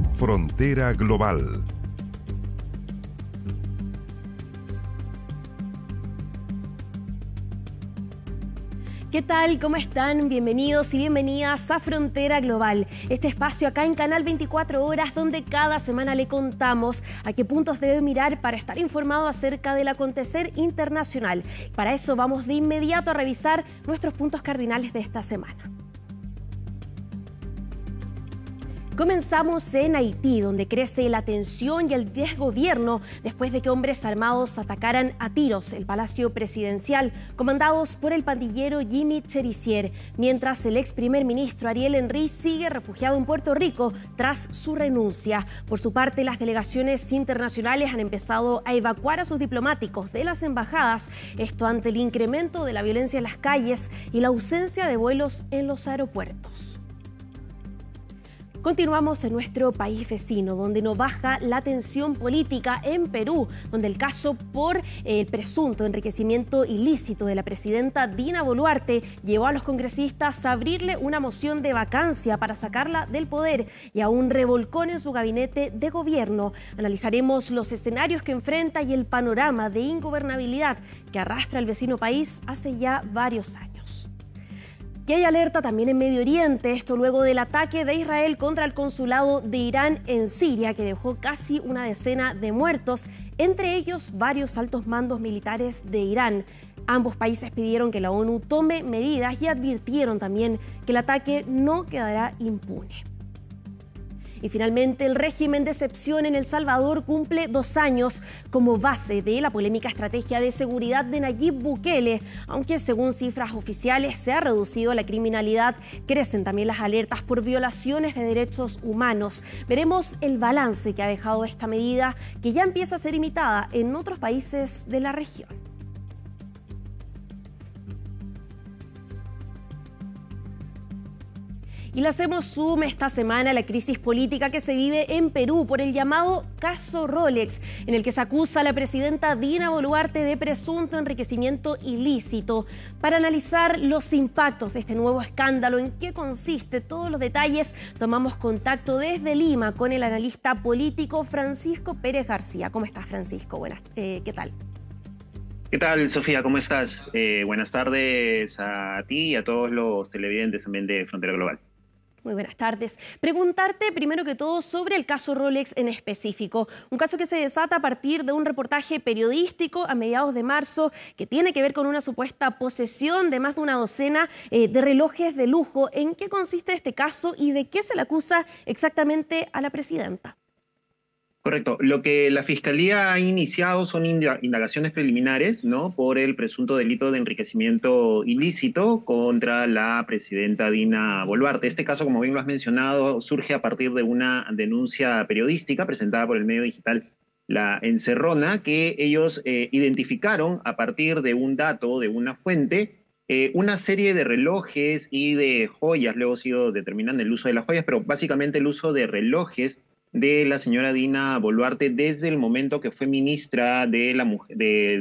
Frontera Global. ¿Qué tal? ¿Cómo están? Bienvenidos y bienvenidas a Frontera Global, este espacio acá en Canal 24 Horas donde cada semana le contamos a qué puntos debe mirar para estar informado acerca del acontecer internacional. Para eso vamos de inmediato a revisar nuestros puntos cardinales de esta semana. Comenzamos en Haití, donde crece la tensión y el desgobierno después de que hombres armados atacaran a tiros el Palacio Presidencial, comandados por el pandillero Jimmy Cherizier, mientras el ex primer ministro Ariel Henry sigue refugiado en Puerto Rico tras su renuncia. Por su parte, las delegaciones internacionales han empezado a evacuar a sus diplomáticos de las embajadas, esto ante el incremento de la violencia en las calles y la ausencia de vuelos en los aeropuertos. Continuamos en nuestro país vecino, donde no baja la tensión política en Perú, donde el caso por el presunto enriquecimiento ilícito de la presidenta Dina Boluarte llevó a los congresistas a abrirle una moción de vacancia para sacarla del poder y a un revolcón en su gabinete de gobierno. Analizaremos los escenarios que enfrenta y el panorama de ingobernabilidad que arrastra el vecino país hace ya varios años. Y hay alerta también en Medio Oriente, esto luego del ataque de Israel contra el consulado de Irán en Siria, que dejó casi una decena de muertos, entre ellos varios altos mandos militares de Irán. Ambos países pidieron que la ONU tome medidas y advirtieron también que el ataque no quedará impune. Y finalmente, el régimen de excepción en El Salvador cumple 2 años como base de la polémica estrategia de seguridad de Nayib Bukele. Aunque según cifras oficiales se ha reducido la criminalidad, crecen también las alertas por violaciones de derechos humanos. Veremos el balance que ha dejado esta medida, que ya empieza a ser imitada en otros países de la región. Y le hacemos zoom esta semana a la crisis política que se vive en Perú por el llamado caso Rolex, en el que se acusa a la presidenta Dina Boluarte de presunto enriquecimiento ilícito. Para analizar los impactos de este nuevo escándalo, en qué consiste, todos los detalles, tomamos contacto desde Lima con el analista político Francisco Pérez García. ¿Cómo estás, Francisco? Buenas, ¿qué tal? ¿Qué tal, Sofía? ¿Cómo estás? Buenas tardes a ti y a todos los televidentes también de Frontera Global. Muy buenas tardes. Preguntarte primero que todo sobre el caso Rolex en específico. Un caso que se desata a partir de un reportaje periodístico a mediados de marzo que tiene que ver con una supuesta posesión de más de una docena de relojes de lujo. ¿En qué consiste este caso y de qué se le acusa exactamente a la presidenta? Correcto. Lo que la Fiscalía ha iniciado son indagaciones preliminares, ¿no?, por el presunto delito de enriquecimiento ilícito contra la presidenta Dina Boluarte. Este caso, como bien lo has mencionado, surge a partir de una denuncia periodística presentada por el medio digital La Encerrona, que ellos identificaron a partir de un dato, de una fuente, una serie de relojes y de joyas. Luego sigo determinando el uso de las joyas, pero básicamente el uso de relojes de la señora Dina Boluarte desde el momento que fue ministra de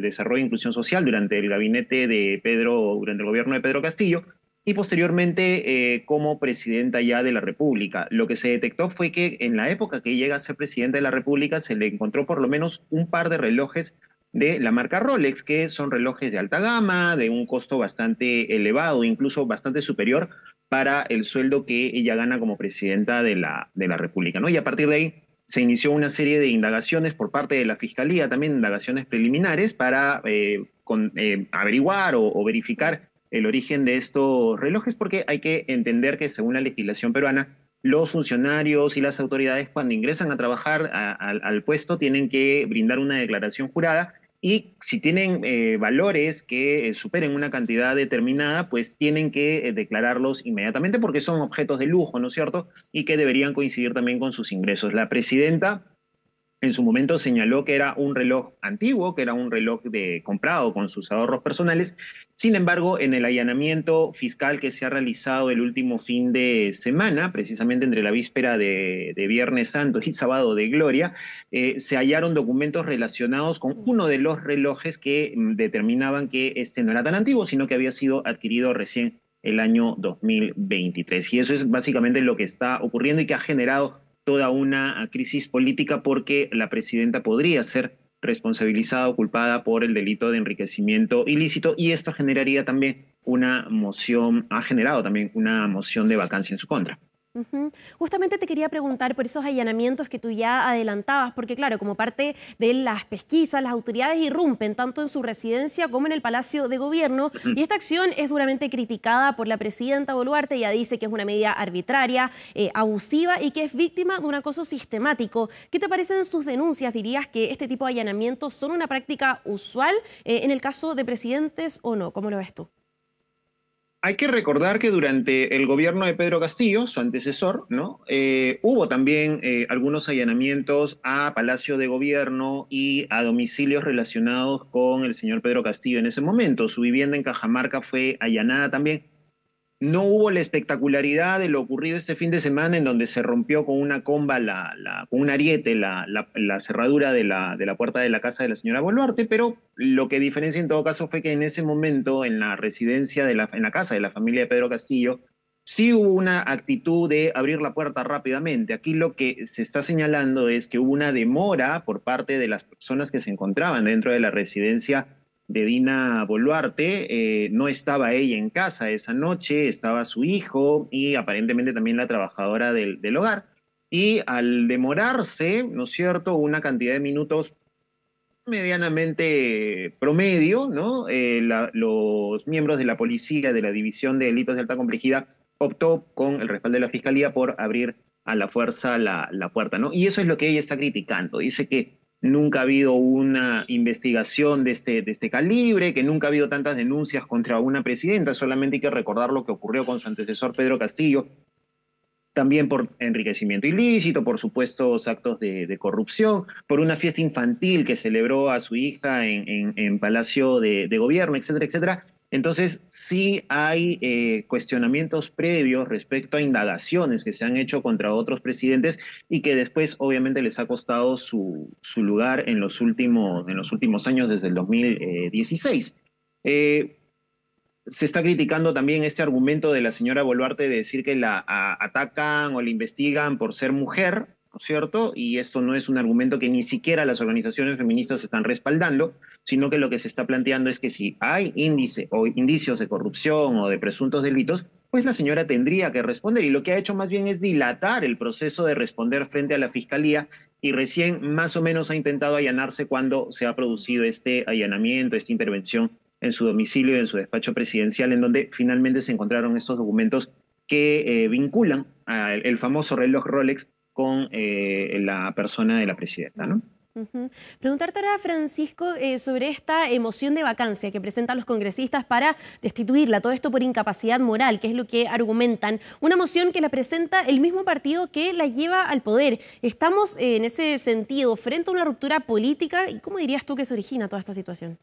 Desarrollo e Inclusión Social durante el gabinete de durante el gobierno de Pedro Castillo y posteriormente como presidenta ya de la República. Lo que se detectó fue que en la época que llega a ser presidenta de la República se le encontró por lo menos un par de relojes de la marca Rolex, que son relojes de alta gama, de un costo bastante elevado, incluso bastante superior para el sueldo que ella gana como presidenta de la República, ¿no? Y a partir de ahí se inició una serie de indagaciones por parte de la Fiscalía, también indagaciones preliminares para averiguar o verificar el origen de estos relojes, porque hay que entender que según la legislación peruana, los funcionarios y las autoridades cuando ingresan a trabajar al puesto tienen que brindar una declaración jurada y si tienen valores que superen una cantidad determinada, pues tienen que declararlos inmediatamente porque son objetos de lujo, ¿no es cierto? Y que deberían coincidir también con sus ingresos. La presidenta en su momento señaló que era un reloj antiguo, que era un reloj comprado con sus ahorros personales. Sin embargo, en el allanamiento fiscal que se ha realizado el último fin de semana, precisamente entre la víspera de Viernes Santo y Sábado de Gloria, se hallaron documentos relacionados con uno de los relojes que determinaban que este no era tan antiguo, sino que había sido adquirido recién el año 2023. Y eso es básicamente lo que está ocurriendo y que ha generado toda una crisis política porque la presidenta podría ser responsabilizada o culpada por el delito de enriquecimiento ilícito y esto generaría también una moción, ha generado también una moción de vacancia en su contra. Justamente te quería preguntar por esos allanamientos que tú ya adelantabas, porque claro, como parte de las pesquisas, las autoridades irrumpen tanto en su residencia como en el Palacio de Gobierno y esta acción es duramente criticada por la presidenta Boluarte. Ella dice que es una medida arbitraria, abusiva y que es víctima de un acoso sistemático. ¿Qué te parecen sus denuncias? ¿Dirías que este tipo de allanamientos son una práctica usual en el caso de presidentes o no? ¿Cómo lo ves tú? Hay que recordar que durante el gobierno de Pedro Castillo, su antecesor, ¿no? Hubo también algunos allanamientos a Palacio de Gobierno y a domicilios relacionados con el señor Pedro Castillo en ese momento. Su vivienda en Cajamarca fue allanada también. No hubo la espectacularidad de lo ocurrido este fin de semana en donde se rompió con una comba, con un ariete, la cerradura de la puerta de la casa de la señora Boluarte, pero lo que diferencia en todo caso fue que en ese momento en la residencia, en la casa de la familia de Pedro Castillo, sí hubo una actitud de abrir la puerta rápidamente. Aquí lo que se está señalando es que hubo una demora por parte de las personas que se encontraban dentro de la residencia de Dina Boluarte. No estaba ella en casa esa noche, estaba su hijo y aparentemente también la trabajadora del hogar. Y al demorarse, ¿no es cierto?, una cantidad de minutos medianamente promedio, ¿no? Los miembros de la policía de la División de Delitos de Alta Complejidad optó con el respaldo de la Fiscalía por abrir a la fuerza la puerta, ¿no? Y eso es lo que ella está criticando. Dice que nunca ha habido una investigación de este calibre, que nunca ha habido tantas denuncias contra una presidenta, solamente hay que recordar lo que ocurrió con su antecesor Pedro Castillo, también por enriquecimiento ilícito, por supuestos actos de corrupción, por una fiesta infantil que celebró a su hija en Palacio de Gobierno, etcétera, etcétera. Entonces, sí hay cuestionamientos previos respecto a indagaciones que se han hecho contra otros presidentes y que después, obviamente, les ha costado su lugar en los últimos años, desde el 2016. Se está criticando también este argumento de la señora Boluarte de decir que atacan o la investigan por ser mujer, ¿no es cierto? Y esto no es un argumento que ni siquiera las organizaciones feministas están respaldando, sino que lo que se está planteando es que si hay índice o indicios de corrupción o de presuntos delitos, pues la señora tendría que responder. Y lo que ha hecho más bien es dilatar el proceso de responder frente a la fiscalía y recién más o menos ha intentado allanarse cuando se ha producido este allanamiento, esta intervención en su domicilio y en su despacho presidencial, en donde finalmente se encontraron estos documentos que vinculan el famoso reloj Rolex con la persona de la presidenta, ¿no? Preguntarte ahora, Francisco, sobre esta moción de vacancia que presentan los congresistas para destituirla, todo esto por incapacidad moral, que es lo que argumentan. Una moción que la presenta el mismo partido que la lleva al poder. ¿Estamos en ese sentido frente a una ruptura política? ¿Y cómo dirías tú que se origina toda esta situación?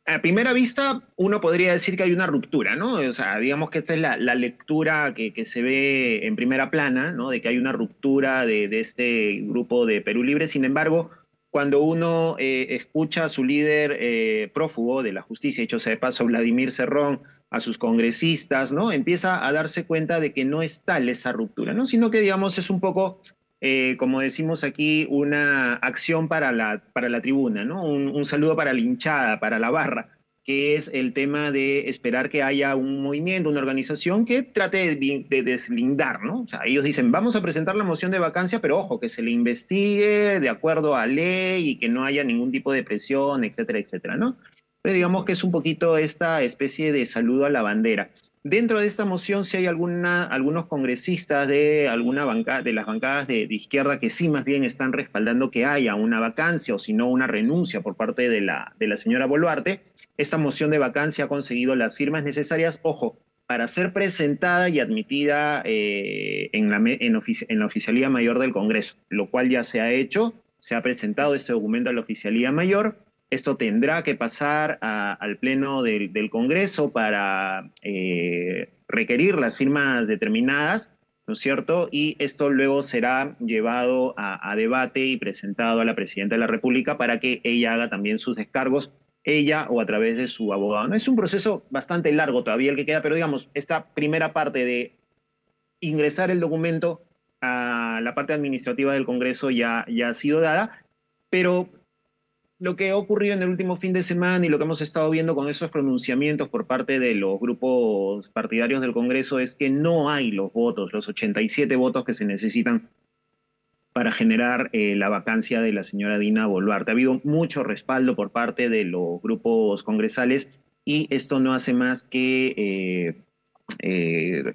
A primera vista, uno podría decir que hay una ruptura, ¿no? O sea, digamos que esta es la lectura que se ve en primera plana, ¿no? De que hay una ruptura de este grupo de Perú Libre. Sin embargo, cuando uno escucha a su líder prófugo de la justicia, dicho sea de paso, Vladimir Cerrón, a sus congresistas, ¿no? Empieza a darse cuenta de que no es tal esa ruptura, ¿no? Sino que, digamos, es un poco como decimos aquí, una acción para la tribuna, ¿no? Un saludo para la hinchada, para la barra, que es el tema de esperar que haya un movimiento, una organización que trate de deslindar, ¿no? O sea, ellos dicen, vamos a presentar la moción de vacancia, pero ojo, que se le investigue de acuerdo a ley y que no haya ningún tipo de presión, etcétera, etcétera, ¿no? Pero digamos que es un poquito esta especie de saludo a la bandera. Dentro de esta moción sí hay algunos congresistas de de las bancadas de izquierda que sí más bien están respaldando que haya una vacancia o si no una renuncia por parte de la señora Boluarte. Esta moción de vacancia ha conseguido las firmas necesarias, ojo, para ser presentada y admitida en la Oficialía Mayor del Congreso, lo cual ya se ha hecho, se ha presentado este documento a la Oficialía Mayor. Esto tendrá que pasar al Pleno del Congreso para requerir las firmas determinadas, ¿no es cierto? Y esto luego será llevado a debate y presentado a la Presidenta de la República para que ella haga también sus descargos, ella o a través de su abogado. No es un proceso bastante largo todavía el que queda, pero digamos, esta primera parte de ingresar el documento a la parte administrativa del Congreso ya ha sido dada, pero lo que ha ocurrido en el último fin de semana y lo que hemos estado viendo con esos pronunciamientos por parte de los grupos partidarios del Congreso es que no hay los votos, los 87 votos que se necesitan para generar la vacancia de la señora Dina Boluarte. Ha habido mucho respaldo por parte de los grupos congresales y esto no hace más que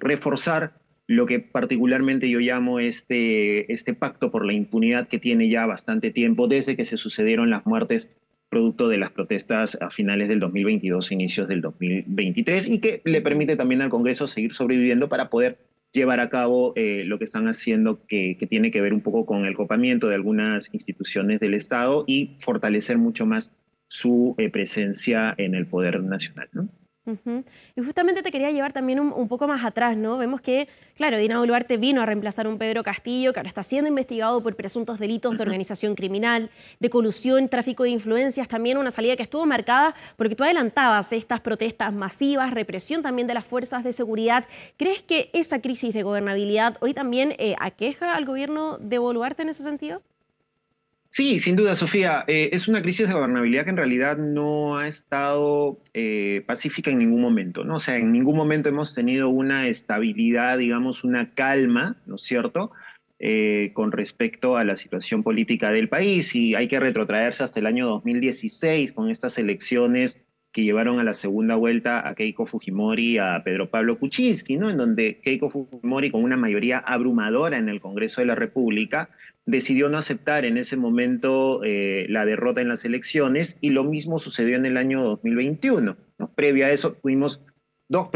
reforzar lo que particularmente yo llamo este pacto por la impunidad que tiene ya bastante tiempo, desde que se sucedieron las muertes producto de las protestas a finales del 2022 e inicios del 2023, y que le permite también al Congreso seguir sobreviviendo para poder llevar a cabo lo que están haciendo, que tiene que ver un poco con el copamiento de algunas instituciones del Estado y fortalecer mucho más su presencia en el poder nacional, ¿no? Y justamente te quería llevar también un poco más atrás, ¿no? Vemos que, claro, Dina Boluarte vino a reemplazar a un Pedro Castillo que ahora está siendo investigado por presuntos delitos de organización criminal, de colusión, tráfico de influencias, también una salida que estuvo marcada porque tú adelantabas estas protestas masivas, represión también de las fuerzas de seguridad. ¿Crees que esa crisis de gobernabilidad hoy también aqueja al gobierno de Boluarte en ese sentido? Sí, sin duda, Sofía. Es una crisis de gobernabilidad que en realidad no ha estado pacífica en ningún momento, ¿no? O sea, en ningún momento hemos tenido una estabilidad, digamos, una calma, ¿no es cierto?, con respecto a la situación política del país. Y hay que retrotraerse hasta el año 2016 con estas elecciones que llevaron a la segunda vuelta a Keiko Fujimori y a Pedro Pablo Kuczynski, ¿no? En donde Keiko Fujimori, con una mayoría abrumadora en el Congreso de la República, decidió no aceptar en ese momento la derrota en las elecciones, y lo mismo sucedió en el año 2021, ¿no? Previo a eso tuvimos tres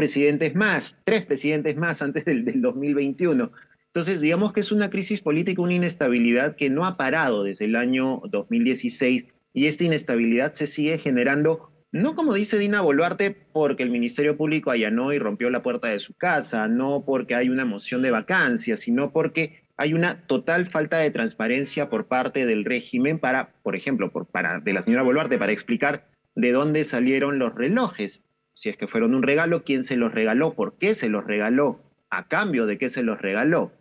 presidentes más antes del 2021. Entonces, digamos que es una crisis política, una inestabilidad que no ha parado desde el año 2016, y esta inestabilidad se sigue generando, no como dice Dina Boluarte, porque el Ministerio Público allanó y rompió la puerta de su casa, no porque hay una moción de vacancia, sino porque hay una total falta de transparencia por parte del régimen para, por ejemplo, de la señora Boluarte, para explicar de dónde salieron los relojes, si es que fueron un regalo, quién se los regaló, por qué se los regaló, a cambio de qué se los regaló.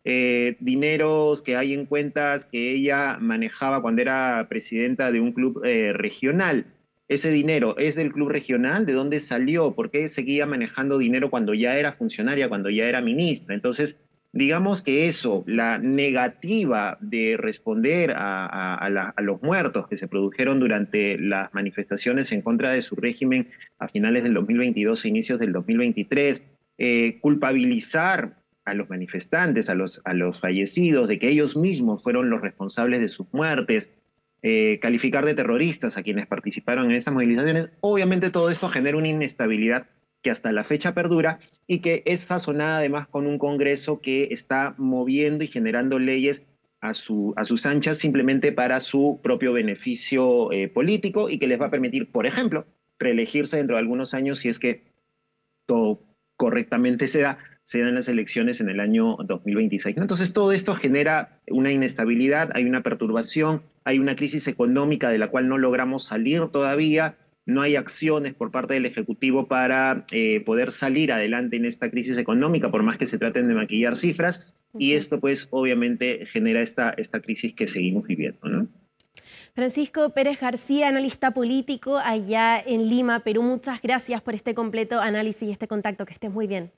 Dineros que hay en cuentas que ella manejaba cuando era presidenta de un club regional. Ese dinero es del club regional, ¿de dónde salió? ¿Por qué seguía manejando dinero cuando ya era funcionaria, cuando ya era ministra? Entonces, digamos que eso, la negativa de responder a los muertos que se produjeron durante las manifestaciones en contra de su régimen a finales del 2022 e inicios del 2023, culpabilizar a los manifestantes, a los fallecidos, de que ellos mismos fueron los responsables de sus muertes, calificar de terroristas a quienes participaron en esas movilizaciones. Obviamente todo esto genera una inestabilidad que hasta la fecha perdura y que es sazonada además con un Congreso que está moviendo y generando leyes a sus anchas simplemente para su propio beneficio político, y que les va a permitir, por ejemplo, reelegirse dentro de algunos años si es que todo correctamente se dan las elecciones en el año 2026. Entonces todo esto genera una inestabilidad, hay una perturbación, hay una crisis económica de la cual no logramos salir todavía. No hay acciones por parte del Ejecutivo para poder salir adelante en esta crisis económica, por más que se traten de maquillar cifras, y esto pues obviamente genera esta crisis que seguimos viviendo, ¿no? Francisco Pérez García, analista político allá en Lima, Perú. Muchas gracias por este completo análisis y este contacto. Que estés muy bien.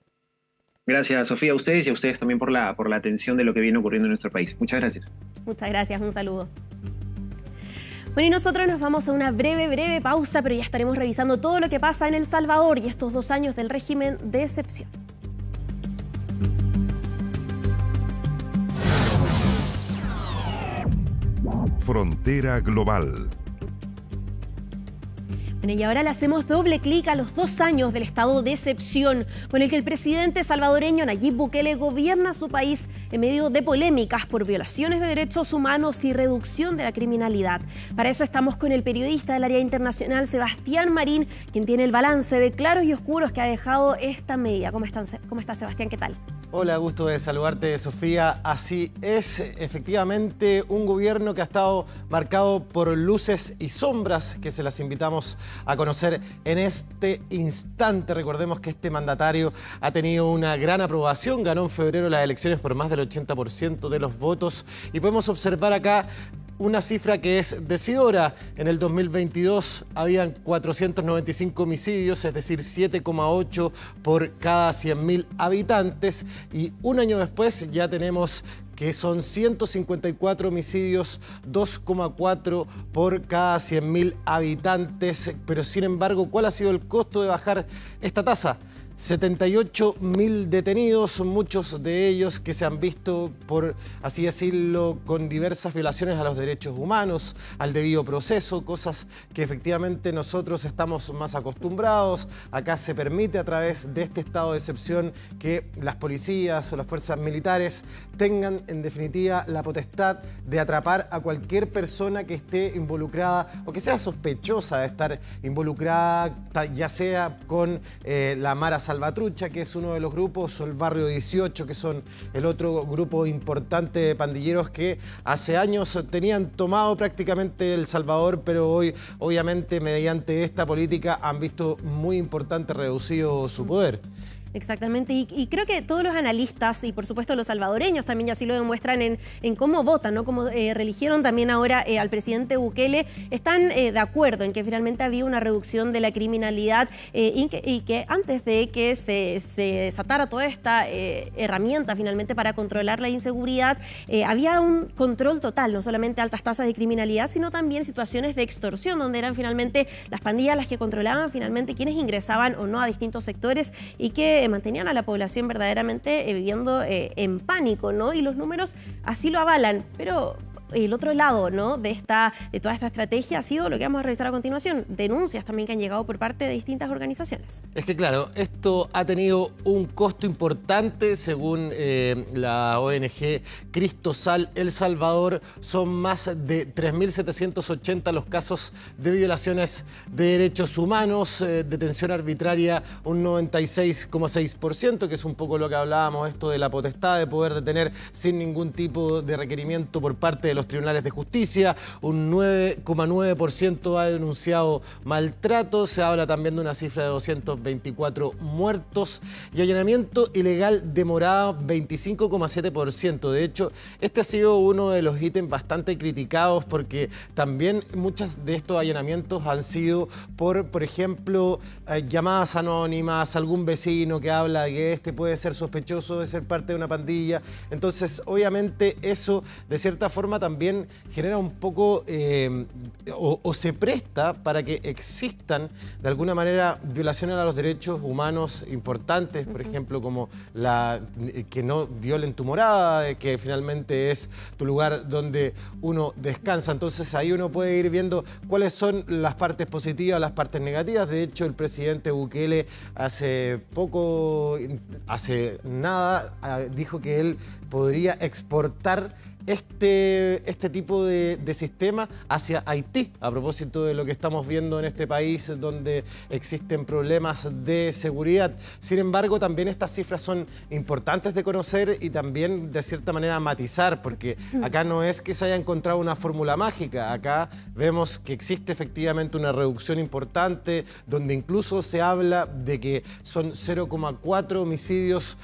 Gracias, Sofía, a ustedes y a ustedes también por la atención de lo que viene ocurriendo en nuestro país. Muchas gracias. Muchas gracias, un saludo. Bueno, y nosotros nos vamos a una breve pausa, pero ya estaremos revisando todo lo que pasa en El Salvador y estos 2 años del régimen de excepción. Frontera Global. Bueno, y ahora le hacemos doble clic a los 2 años del estado de excepción con el que el presidente salvadoreño Nayib Bukele gobierna su país en medio de polémicas por violaciones de derechos humanos y reducción de la criminalidad. Para eso estamos con el periodista del área internacional Sebastián Marín, quien tiene el balance de claros y oscuros que ha dejado esta medida. ¿Cómo está, Sebastián? ¿Qué tal? Hola, gusto de saludarte, Sofía. Así es, efectivamente, un gobierno que ha estado marcado por luces y sombras que se las invitamos a conocer en este instante. Recordemos que este mandatario ha tenido una gran aprobación, ganó en febrero las elecciones por más del 80% de los votos y podemos observar acá una cifra que es decidora. En el 2022 habían 495 homicidios, es decir, 7,8 por cada 100.000 habitantes. Y un año después ya tenemos que son 154 homicidios, 2,4 por cada 100.000 habitantes. Pero sin embargo, ¿cuál ha sido el costo de bajar esta tasa? 78.000 detenidos, muchos de ellos que se han visto, por así decirlo, con diversas violaciones a los derechos humanos, al debido proceso, cosas que efectivamente nosotros estamos más acostumbrados. Acá se permite a través de este estado de excepción que las policías o las fuerzas militares tengan en definitiva la potestad de atrapar a cualquier persona que esté involucrada o que sea sospechosa de estar involucrada, ya sea con la Mara Salvatrucha, que es uno de los grupos, o el Barrio 18, que son el otro grupo importante de pandilleros que hace años tenían tomado prácticamente El Salvador, pero hoy, obviamente, mediante esta política han visto muy importante reducido su poder. Exactamente, y creo que todos los analistas y por supuesto los salvadoreños también ya así lo demuestran en cómo votan, ¿no? Cómo reeligieron también ahora al presidente Bukele, están de acuerdo en que finalmente había una reducción de la criminalidad y que antes de que se desatara toda esta herramienta finalmente para controlar la inseguridad, había un control total, no solamente altas tasas de criminalidad, sino también situaciones de extorsión, donde eran finalmente las pandillas las que controlaban finalmente quienes ingresaban o no a distintos sectores y que mantenían a la población verdaderamente viviendo en pánico, ¿no? Y los números así lo avalan, pero el otro lado, ¿no?, de toda esta estrategia ha sido lo que vamos a revisar a continuación, denuncias también que han llegado por parte de distintas organizaciones. Es que claro, esto ha tenido un costo importante según la ONG Cristosal El Salvador. Son más de 3.780 los casos de violaciones de derechos humanos, detención arbitraria un 96,6%, que es un poco lo que hablábamos, esto de la potestad de poder detener sin ningún tipo de requerimiento por parte de los tribunales de justicia. Un 9,9% ha denunciado maltrato. Se habla también de una cifra de 224 muertos y allanamiento ilegal de morada 25,7%. De hecho, este ha sido uno de los ítems bastante criticados porque también muchos de estos allanamientos han sido por ejemplo, llamadas anónimas, algún vecino que habla de que este puede ser sospechoso de ser parte de una pandilla. Entonces, obviamente, eso de cierta forma también genera un poco o se presta para que existan de alguna manera violaciones a los derechos humanos importantes, por ejemplo, como que no violen tu morada, que finalmente es tu lugar donde uno descansa. Entonces ahí uno puede ir viendo cuáles son las partes positivas, las partes negativas. De hecho, el presidente Bukele hace nada, dijo que él podría exportar este tipo de sistema hacia Haití, a propósito de lo que estamos viendo en este país donde existen problemas de seguridad. Sin embargo, también estas cifras son importantes de conocer y también de cierta manera matizar, porque acá no es que se haya encontrado una fórmula mágica, acá vemos que existe efectivamente una reducción importante, donde incluso se habla de que son 0,4 homicidios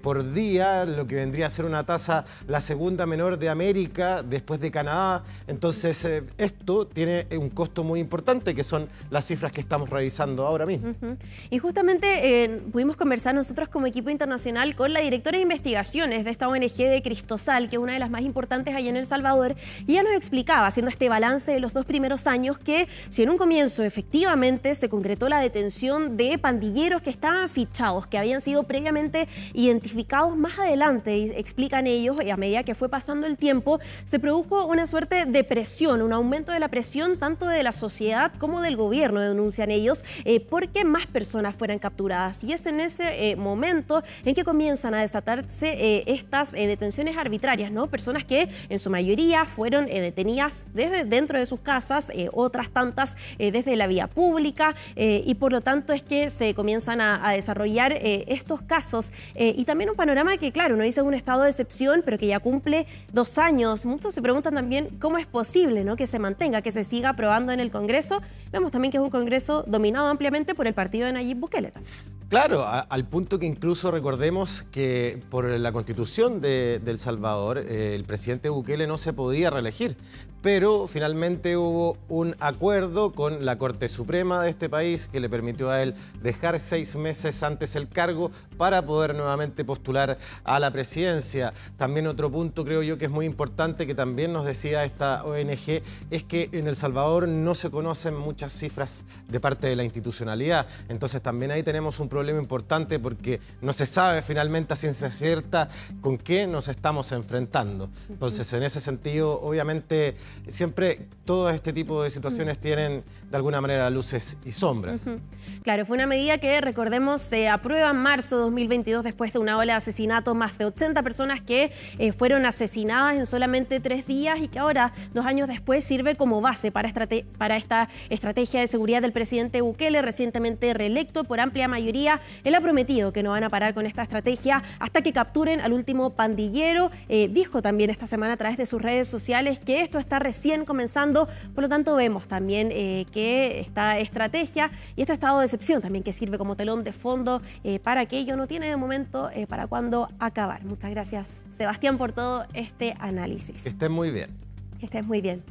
por día, lo que vendría a ser una tasa la segunda menor de América, después de Canadá. Entonces, esto tiene un costo muy importante, que son las cifras que estamos revisando ahora mismo. Y justamente pudimos conversar nosotros como equipo internacional con la directora de investigaciones de esta ONG de Cristosal, que es una de las más importantes allá en El Salvador, y ella nos explicaba, haciendo este balance de los 2 primeros años, que si en un comienzo efectivamente se concretó la detención de pandilleros que estaban fichados, que habían sido previamente identificados más adelante, y explican ellos, a medida que fue pasando pasando el tiempo, se produjo una suerte de presión, un aumento de la presión tanto de la sociedad como del gobierno, denuncian ellos, porque más personas fueran capturadas. Y es en ese momento en que comienzan a desatarse estas detenciones arbitrarias, ¿no? Personas que en su mayoría fueron detenidas desde dentro de sus casas, otras tantas desde la vía pública, y por lo tanto es que se comienzan a desarrollar estos casos. Y también un panorama que, claro, uno dice un estado de excepción, pero que ya cumple 2 años. Muchos se preguntan también cómo es posible, ¿no?, que se mantenga, que se siga aprobando en el Congreso. Vemos también que es un Congreso dominado ampliamente por el partido de Nayib Bukele. Claro, al punto que incluso recordemos que por la Constitución de El Salvador, el presidente Bukele no se podía reelegir, pero finalmente hubo un acuerdo con la Corte Suprema de este país que le permitió a él dejar 6 meses antes el cargo para poder nuevamente postular a la presidencia. También otro punto, creo yo, que es muy importante, que también nos decía esta ONG, es que en El Salvador no se conocen muchas cifras de parte de la institucionalidad. Entonces también ahí tenemos un problema importante porque no se sabe finalmente a ciencia cierta con qué nos estamos enfrentando. Entonces, en ese sentido, obviamente, siempre todo este tipo de situaciones tienen de alguna manera luces y sombras. Claro, fue una medida que, recordemos, se aprueba en marzo de 2022 después de una ola de asesinatos, más de 80 personas que fueron asesinadas en solamente 3 días y que ahora, 2 años después, sirve como base para esta estrategia de seguridad del presidente Bukele, recientemente reelecto por amplia mayoría. Él ha prometido que no van a parar con esta estrategia hasta que capturen al último pandillero. Dijo también esta semana a través de sus redes sociales que esto está recién comenzando, por lo tanto vemos también que esta estrategia y este estado de excepción también que sirve como telón de fondo para aquello no tiene de momento para cuándo acabar. Muchas gracias, Sebastián, por todo este análisis. Que estén muy bien. Que estés muy bien.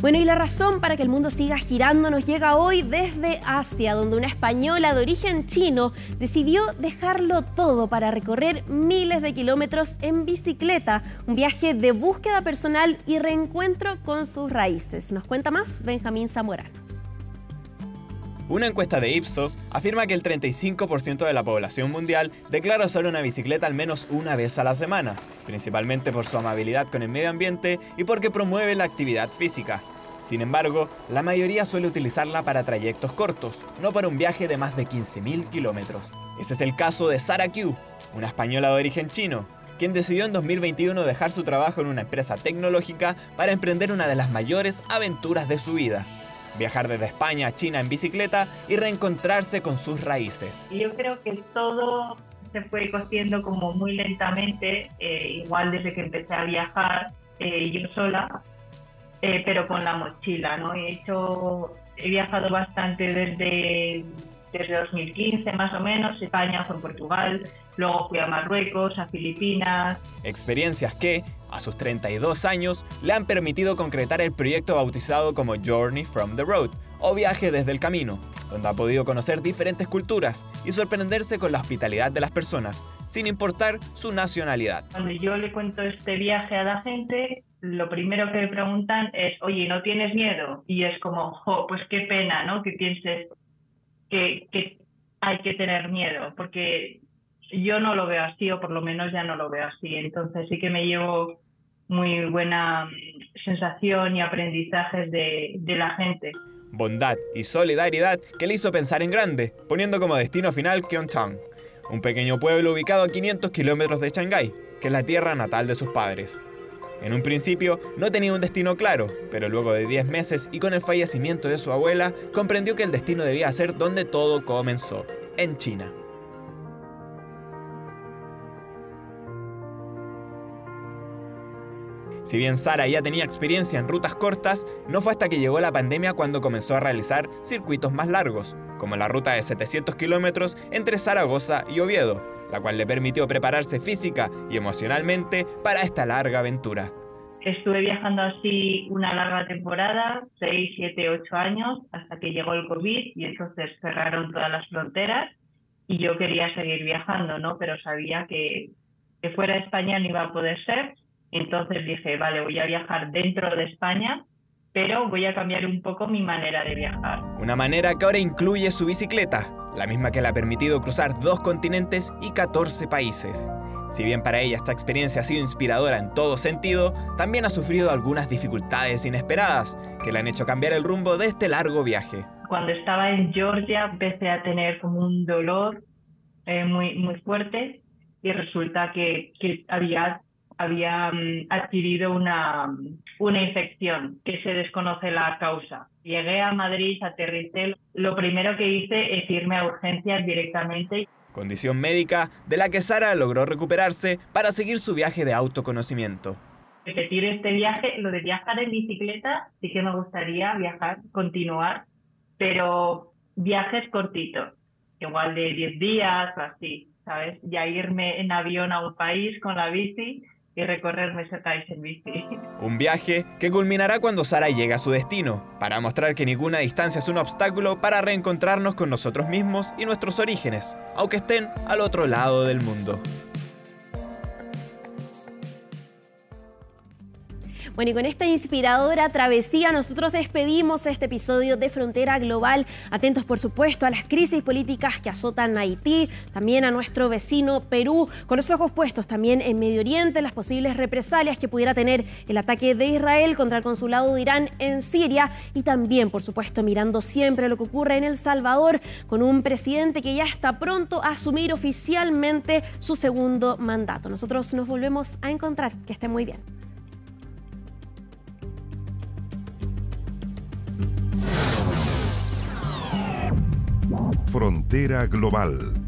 Bueno, y la razón para que el mundo siga girando nos llega hoy desde Asia, donde una española de origen chino decidió dejarlo todo para recorrer miles de kilómetros en bicicleta. Un viaje de búsqueda personal y reencuentro con sus raíces. Nos cuenta más Benjamín Zamorano. Una encuesta de Ipsos afirma que el 35% de la población mundial declara usar una bicicleta al menos una vez a la semana, principalmente por su amabilidad con el medio ambiente y porque promueve la actividad física. Sin embargo, la mayoría suele utilizarla para trayectos cortos, no para un viaje de más de 15.000 kilómetros. Ese es el caso de Sara Q, una española de origen chino, quien decidió en 2021 dejar su trabajo en una empresa tecnológica para emprender una de las mayores aventuras de su vida: viajar desde España a China en bicicleta y reencontrarse con sus raíces. Yo creo que todo se fue cociendo como muy lentamente, igual desde que empecé a viajar yo sola, pero con la mochila, ¿no? He viajado bastante desde 2015 más o menos. España, fue en Portugal, luego fui a Marruecos, a Filipinas. Experiencias que, a sus 32 años, le han permitido concretar el proyecto bautizado como Journey from the Road, o Viaje desde el Camino, donde ha podido conocer diferentes culturas y sorprenderse con la hospitalidad de las personas, sin importar su nacionalidad. Cuando yo le cuento este viaje a la gente, lo primero que me preguntan es: oye, ¿no tienes miedo? Y es como, pues qué pena, ¿no?, que pienses que hay que tener miedo, porque yo no lo veo así, o por lo menos ya no lo veo así. Entonces sí que me llevo muy buena sensación y aprendizajes de la gente. Bondad y solidaridad que le hizo pensar en grande, poniendo como destino final Kyontang, un pequeño pueblo ubicado a 500 kilómetros de Shanghái, que es la tierra natal de sus padres. En un principio no tenía un destino claro, pero luego de 10 meses y con el fallecimiento de su abuela, comprendió que el destino debía ser donde todo comenzó, en China. Si bien Sara ya tenía experiencia en rutas cortas, no fue hasta que llegó la pandemia cuando comenzó a realizar circuitos más largos, como la ruta de 700 kilómetros entre Zaragoza y Oviedo, la cual le permitió prepararse física y emocionalmente para esta larga aventura. Estuve viajando así una larga temporada, 6, 7, 8 años, hasta que llegó el COVID y entonces cerraron todas las fronteras y yo quería seguir viajando, ¿no? Pero sabía que fuera de España no iba a poder ser. Entonces dije, vale, voy a viajar dentro de España pero voy a cambiar un poco mi manera de viajar. Una manera que ahora incluye su bicicleta, la misma que le ha permitido cruzar 2 continentes y 14 países. Si bien para ella esta experiencia ha sido inspiradora en todo sentido, también ha sufrido algunas dificultades inesperadas que le han hecho cambiar el rumbo de este largo viaje. Cuando estaba en Georgia empecé a tener como un dolor muy fuerte y resulta que había adquirido una infección que se desconoce la causa. Llegué a Madrid, aterricé. Lo primero que hice es irme a urgencias directamente. Condición médica de la que Sara logró recuperarse para seguir su viaje de autoconocimiento. Repetir este viaje, lo de viajar en bicicleta, sí que me gustaría continuar, pero viajes cortitos, igual de 10 días o así, ¿sabes? Ya irme en avión a un país con la bici y recorrerme ese país en bici. Un viaje que culminará cuando Sara llegue a su destino, para mostrar que ninguna distancia es un obstáculo para reencontrarnos con nosotros mismos y nuestros orígenes, aunque estén al otro lado del mundo. Bueno, y con esta inspiradora travesía nosotros despedimos este episodio de Frontera Global. Atentos, por supuesto, a las crisis políticas que azotan a Haití, también a nuestro vecino Perú, con los ojos puestos también en Medio Oriente, las posibles represalias que pudiera tener el ataque de Israel contra el consulado de Irán en Siria y también, por supuesto, mirando siempre lo que ocurre en El Salvador con un presidente que ya está pronto a asumir oficialmente su segundo mandato. Nosotros nos volvemos a encontrar. Que estén muy bien. Frontera Global.